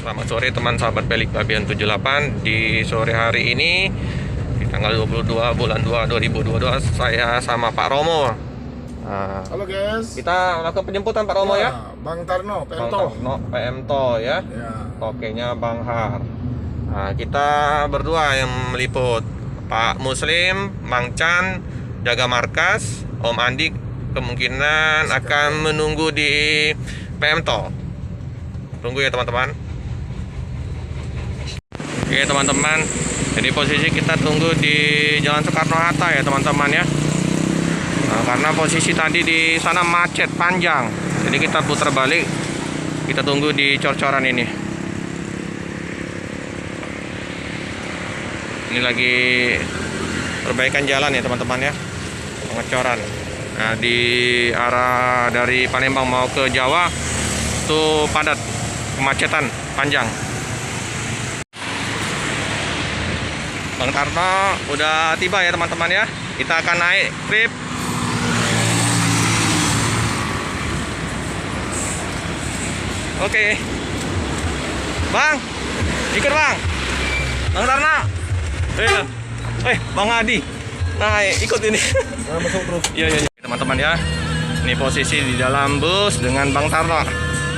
Selamat sore teman sahabat Pelik Babian 78. Di sore hari ini di tanggal 22 bulan 2 2022 saya sama Pak Romo. Nah, halo guys. kita lakukan penjemputan Pak Romo ya. Bang Tarno, Bang Pemto. Tarno, PMto ya. Ya. Tokenya Bang Har. Nah, kita berdua yang meliput. Pak Muslim, Bang Chan, jaga markas, Om Andi kemungkinan akan menunggu di PMto. Tunggu ya teman-teman. Oke teman-teman, jadi posisi kita tunggu di Jalan Soekarno-Hatta ya teman-teman ya. Nah, karena posisi tadi di sana macet panjang, jadi kita putar balik, kita tunggu di cor-coran ini. Ini lagi perbaikan jalan ya teman-teman ya, pengecoran. Nah, di arah dari Palembang mau ke Jawa itu padat, kemacetan panjang. Bang Tarno udah tiba ya teman-teman ya. Kita akan naik trip. Oke. Bang, ikut bang. Bang Tarno. Bang Adi. Naik, ikut ini. Masuk terus. Iya teman-teman ya. Ini posisi di dalam bus dengan Bang Tarno.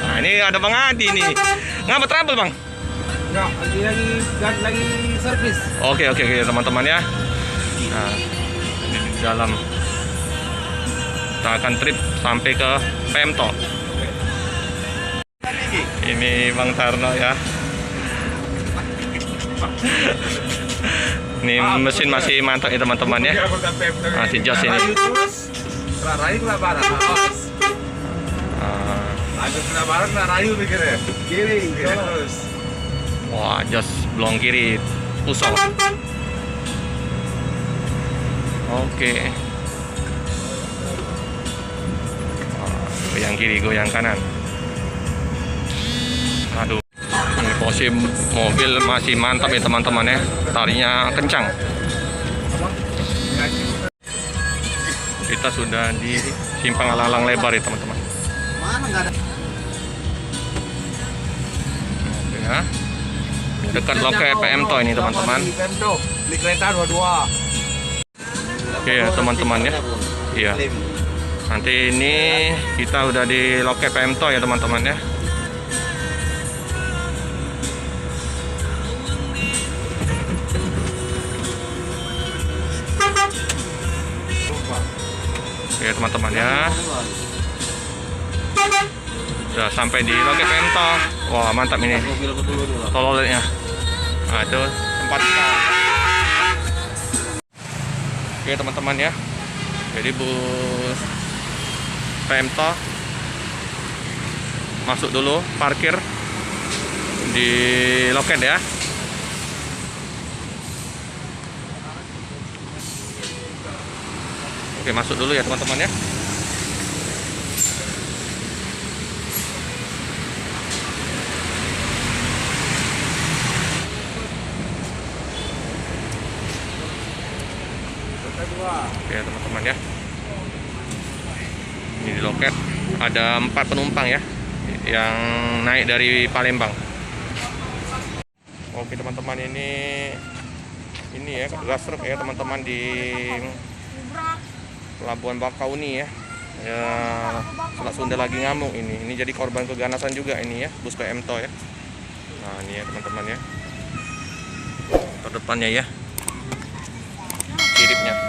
Nah, ini ada Bang Adi nih. Ngapa trouble bang? Enggak, lagi servis. Oke teman-teman ya. Nah, ini di dalam kita akan trip sampai ke Pemto. Ini Bang Tarno ya. Ini mesin masih mantap ya teman-teman ya. Masih jos ini. Wah, jos belong kiri pusol. Oke. Goyang kiri, goyang kanan. Aduh, ini posisi mobil masih mantap ya teman-teman ya. Tarinya kencang. Kita sudah di simpang alang lebar ya teman-teman. Mana enggak ada? Oke ya. Dekat loket PMto ini teman-teman. Di kereta 22. Oke ya teman-teman ya. Iya. Nanti ini kita udah di loket PMto ya teman-teman ya. Oke teman-teman ya. Sudah sampai di loket PMto. Wah mantap ini tololetnya. Nah itu tempat kita. Oke teman-teman ya. Jadi bus PMto masuk dulu, parkir di loket ya. Oke masuk dulu ya teman-teman ya. Oke teman-teman ya. Ini di loket ada 4 penumpang ya yang naik dari Palembang. Oke teman-teman, ini ya gasruk ya teman-teman di Pelabuhan Bakauni ya. Selat Sunda lagi ngamuk ini. Ini jadi korban keganasan juga ini ya, bus PMto ya. Nah, ini ya teman-teman ya. Terdepannya ya. Kiripnya.